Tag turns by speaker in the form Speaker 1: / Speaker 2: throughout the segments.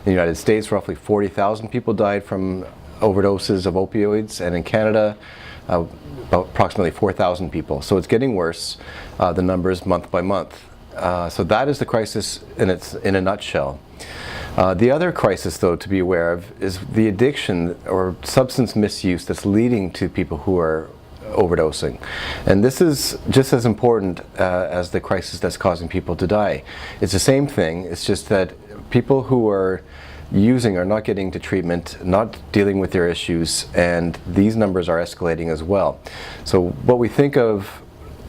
Speaker 1: In the United States, roughly 40,000 people died from overdoses of opioids, and in Canada, about approximately 4,000 people. So it's getting worse, the numbers month by month. So that is the crisis in a nutshell. The other crisis, though, to be aware of is the addiction or substance misuse that's leading to people who are overdosing. And this is just as important as the crisis that's causing people to die. It's the same thing, it's just that people who are using are not getting to treatment, not dealing with their issues, and these numbers are escalating as well. So what we think of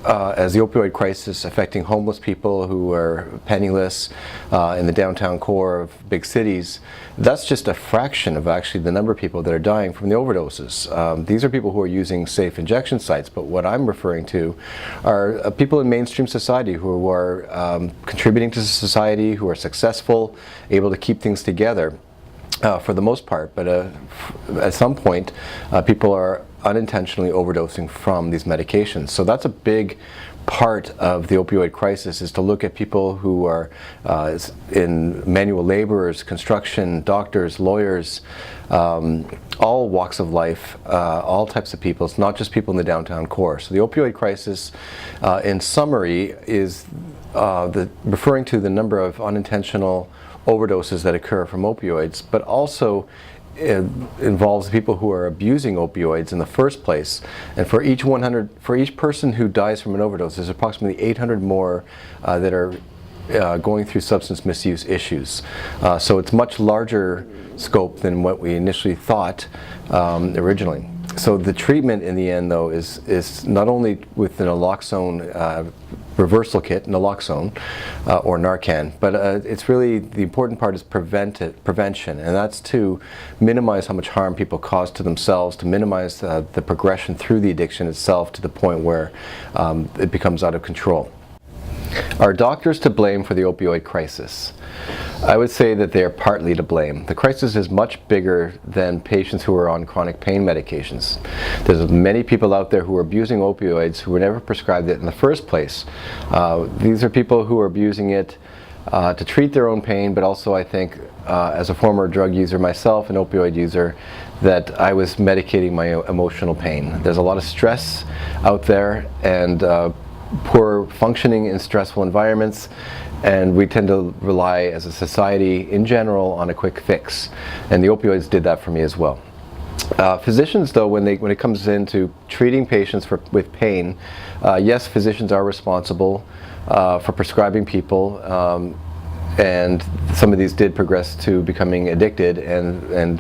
Speaker 1: as the opioid crisis affecting homeless people who are penniless in the downtown core of big cities, that's just a fraction of actually the number of people that are dying from the overdoses. These are people who are using safe injection sites, but what I'm referring to are people in mainstream society who are contributing to society, who are successful, able to keep things together. For the most part, but at some point people are unintentionally overdosing from these medications. So that's a big part of the opioid crisis, is to look at people who are in manual laborers, construction, doctors, lawyers, all walks of life, all types of people. It's not just people in the downtown core. So the opioid crisis, in summary, is referring to the number of unintentional overdoses that occur from opioids, but also it involves people who are abusing opioids in the first place. And for each person who dies from an overdose, there's approximately 800 more that are going through substance misuse issues. So it's much larger scope than what we initially thought originally. So the treatment in the end, though, is not only with the naloxone reversal kit, naloxone or Narcan, but it's really, the important part is prevention, and that's to minimize how much harm people cause to themselves, to minimize the progression through the addiction itself to the point where it becomes out of control. Are doctors to blame for the opioid crisis? I would say that they are partly to blame. The crisis is much bigger than patients who are on chronic pain medications. There's many people out there who are abusing opioids who were never prescribed it in the first place. These are people who are abusing it to treat their own pain, but also, I think, as a former drug user myself, an opioid user, that I was medicating my emotional pain. There's a lot of stress out there, and poor functioning in stressful environments, and we tend to rely as a society in general on a quick fix, and the opioids did that for me as well. Physicians, though, when it comes into treating patients with pain, yes, physicians are responsible for prescribing people, and some of these did progress to becoming addicted, and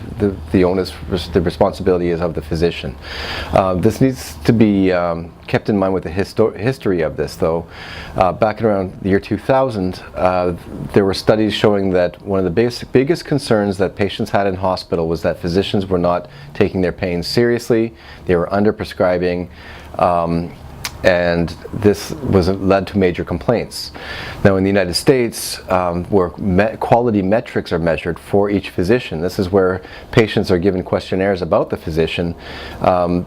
Speaker 1: the onus, the responsibility is of the physician. This needs to be kept in mind with the history of this, though. Back in around the year 2000, there were studies showing that one of the biggest concerns that patients had in hospital was that physicians were not taking their pain seriously, they were under-prescribing, and this led to major complaints. Now in the United States, where quality metrics are measured for each physician, this is where patients are given questionnaires about the physician. A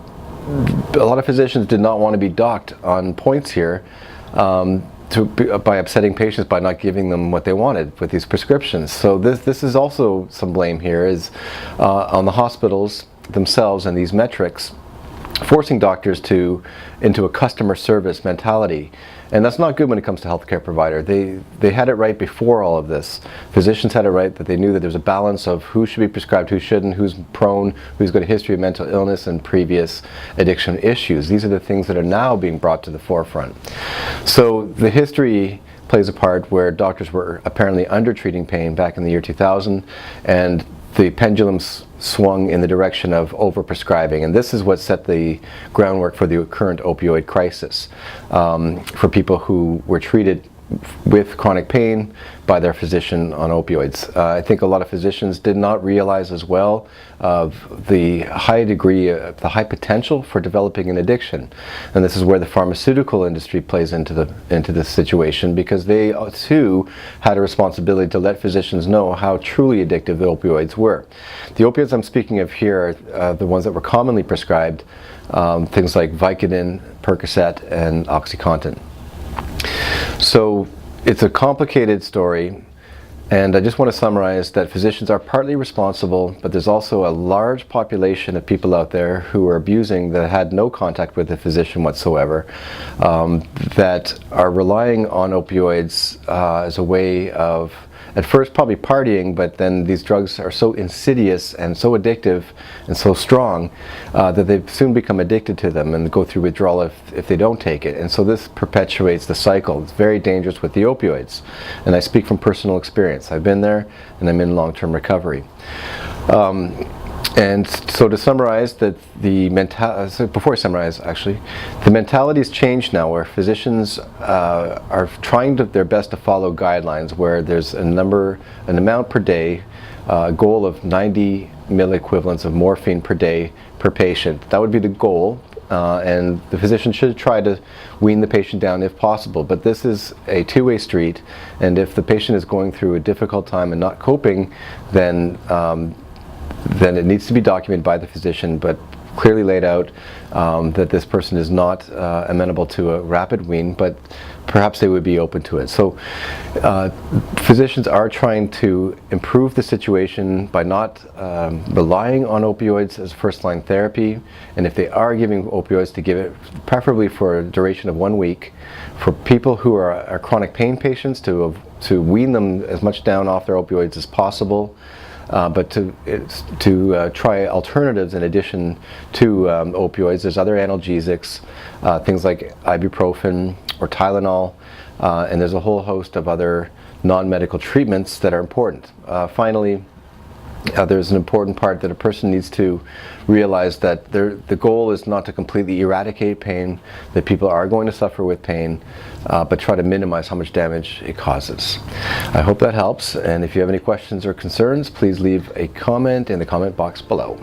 Speaker 1: lot of physicians did not want to be docked on points here by upsetting patients by not giving them what they wanted with these prescriptions. So this is also some blame here, is on the hospitals themselves and these metrics, forcing doctors into a customer service mentality. And that's not good when it comes to healthcare provider. They had it right before all of this. Physicians had it right, that they knew that there's a balance of who should be prescribed, who shouldn't, who's prone, who's got a history of mental illness and previous addiction issues. These are the things that are now being brought to the forefront. So the history plays a part where doctors were apparently under-treating pain back in the year 2000, and the pendulum swung in the direction of overprescribing, and this is what set the groundwork for the current opioid crisis for people who were treated with chronic pain by their physician on opioids. I think a lot of physicians did not realize as well of the high degree, the high potential for developing an addiction, and this is where the pharmaceutical industry plays into this situation, because they too had a responsibility to let physicians know how truly addictive the opioids were. The opioids I'm speaking of here are the ones that were commonly prescribed, things like Vicodin, Percocet, and OxyContin. So it's a complicated story. And I just want to summarize that physicians are partly responsible, but there's also a large population of people out there who are abusing that had no contact with a physician whatsoever, that are relying on opioids as a way of, at first probably partying, but then these drugs are so insidious and so addictive and so strong that they soon become addicted to them and go through withdrawal if they don't take it. And so this perpetuates the cycle. It's very dangerous with the opioids. And I speak from personal experience. I've been there and I'm in long-term recovery. And so to summarize, that before I summarize actually, the mentality's changed now where physicians are trying their best to follow guidelines where there's an amount per day, a goal of 90 milliequivalents of morphine per day per patient. That would be the goal, and the physician should try to wean the patient down if possible. But this is a two-way street, and if the patient is going through a difficult time and not coping, then it needs to be documented by the physician, but clearly laid out that this person is not amenable to a rapid wean, but perhaps they would be open to it. So physicians are trying to improve the situation by not relying on opioids as first-line therapy, and if they are giving opioids, to give it preferably for a duration of 1 week. For people who are chronic pain patients, to wean them as much down off their opioids as possible. But to try alternatives in addition to opioids. There's other analgesics, things like ibuprofen or Tylenol, and there's a whole host of other non-medical treatments that are important. Finally, there's an important part that a person needs to realize, that the goal is not to completely eradicate pain, that people are going to suffer with pain, but try to minimize how much damage it causes. I hope that helps, and if you have any questions or concerns, please leave a comment in the comment box below.